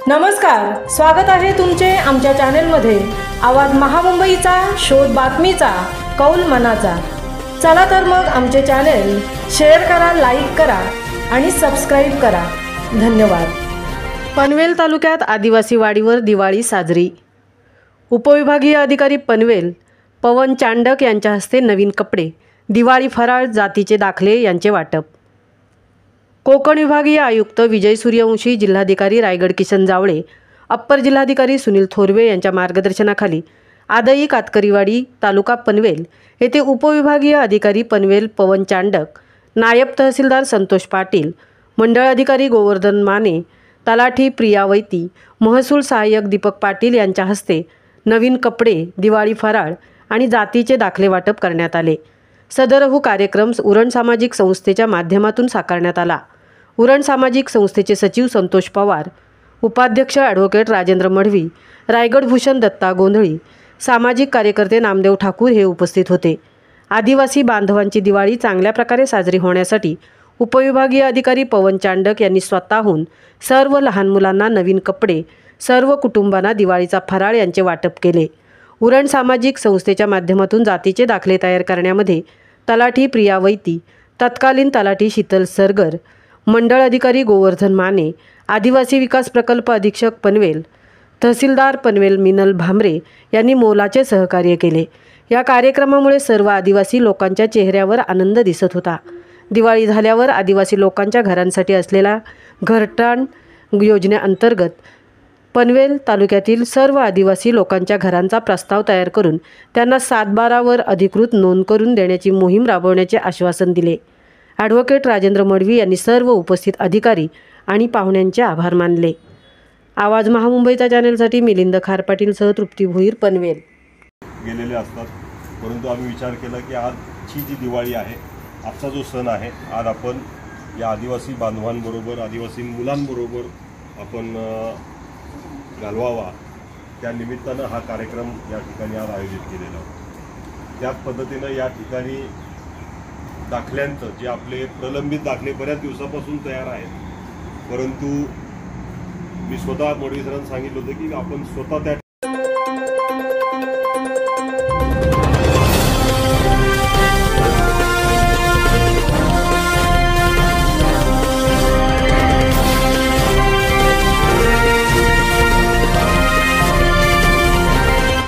नमस्कार, स्वागत आहे तुमचे आमच्या चॅनलमध्ये। आवाज महामुंबईचा, शोध बातमीचा, कौल मनाचा। चला तर मग आमचे चॅनल शेअर करा, लाईक करा आणि सबस्क्राइब करा। धन्यवाद। पनवेल तालुक्यात आदिवासी वाडीवर दिवाळी साजरी। उपविभागीय अधिकारी पनवेल पवन चांडक यांच्या हस्ते नवीन कपडे, दिवाळी फराळ, जातीचे दाखले यांचे वाटप। कोकण विभागीय आयुक्त विजय सूर्यवंशी, जिल्हाधिकारी रायगड किसन जावळे, अप्पर जिल्हाधिकारी सुनील थोरवे यांच्या मार्गदर्शनाखाली आदई कातकरीवाडी, तालुका पनवेल येथे उपविभागीय अधिकारी पनवेल पवन चांडक, नायब तहसीलदार संतोष पाटील, मंडळ अधिकारी गोवर्धन माने, तलाठी प्रिया वैती, महसूल सहाय्यक दीपक पाटील यांच्या हस्ते नवीन कपडे, दिवाळी फराळ आणि जातीचे दाखले वाटप करण्यात आले। सदरहू कार्यक्रम उरण सामाजिक संस्थेच्या माध्यमातून साकारण्यात आला। उरण सामाजिक संस्थेचे सचिव संतोष पवार, उपाध्यक्ष ॲडव्होकेट राजेंद्र मढवी, रायगड भूषण दत्ता गोंधळी, सामाजिक कार्यकर्ते नामदेव ठाकूर हे उपस्थित होते। आदिवासी बांधवांची दिवाळी चांगल्या प्रकारे साजरी होण्यासाठी उपविभागीय अधिकारी पवन चांडक यांनी स्वतःहून सर्व लहान मुलांना नवीन कपडे, सर्व कुटुंबांना दिवाळीचा फराळ यांचे वाटप केले। उरण सामाजिक संस्थेच्या माध्यमातून जातीचे दाखले तयार करण्यामध्ये तलाठी प्रिया वैती, तत्कालीन तलाठी शीतल सरगर, मंडळ अधिकारी गोवर्धन माने, आदिवासी विकास प्रकल्प अधीक्षक पनवेल, तहसीलदार पनवेल मिनल भामरे यांनी मोलाचे सहकार्य केले। या कार्यक्रमामुळे सर्व आदिवासी लोकांच्या चेहऱ्यावर आनंद दिसत होता। दिवाळी झाल्यावर आदिवासी लोकांच्या घरांसाठी असलेल्या घरटाण योजनेअंतर्गत पनवेल तालुक्यातील सर्व आदिवासी लोकांच्या घरांचा प्रस्ताव तयार करून त्यांना 7/12 अधिकृत नोंद करून देण्याची मोहीम राबवण्याचे आश्वासन दिले। ॲडव्होकेट राजेंद्र मढवी यांनी सर्व उपस्थित अधिकारी आणि पाहुण्यांचे आभार मानले। आवाज महामुंबईचा चॅनलसाठी मिलिंद खारपाटीलसह तृप्ती भोईर, पनवेल। गेलेले असतात, परंतु आम्ही विचार केला की आजची जी दिवाळी आहे, आजचा जो सण आहे, आज आपण या आदिवासी बांधवांबरोबर, आदिवासी मुलांबरोबर आपण घालवावा। त्या निमित्तानं हा कार्यक्रम या ठिकाणी आज आयोजित केलेला होता। त्याच पद्धतीनं या ठिकाणी दाखल्यांचं जे आपले प्रलंबित दाखले बऱ्याच दिवसापासून तयार आहेत, परंतु मी स्वतः मढवी सरांना सांगितलं होतं की आपण स्वतः त्या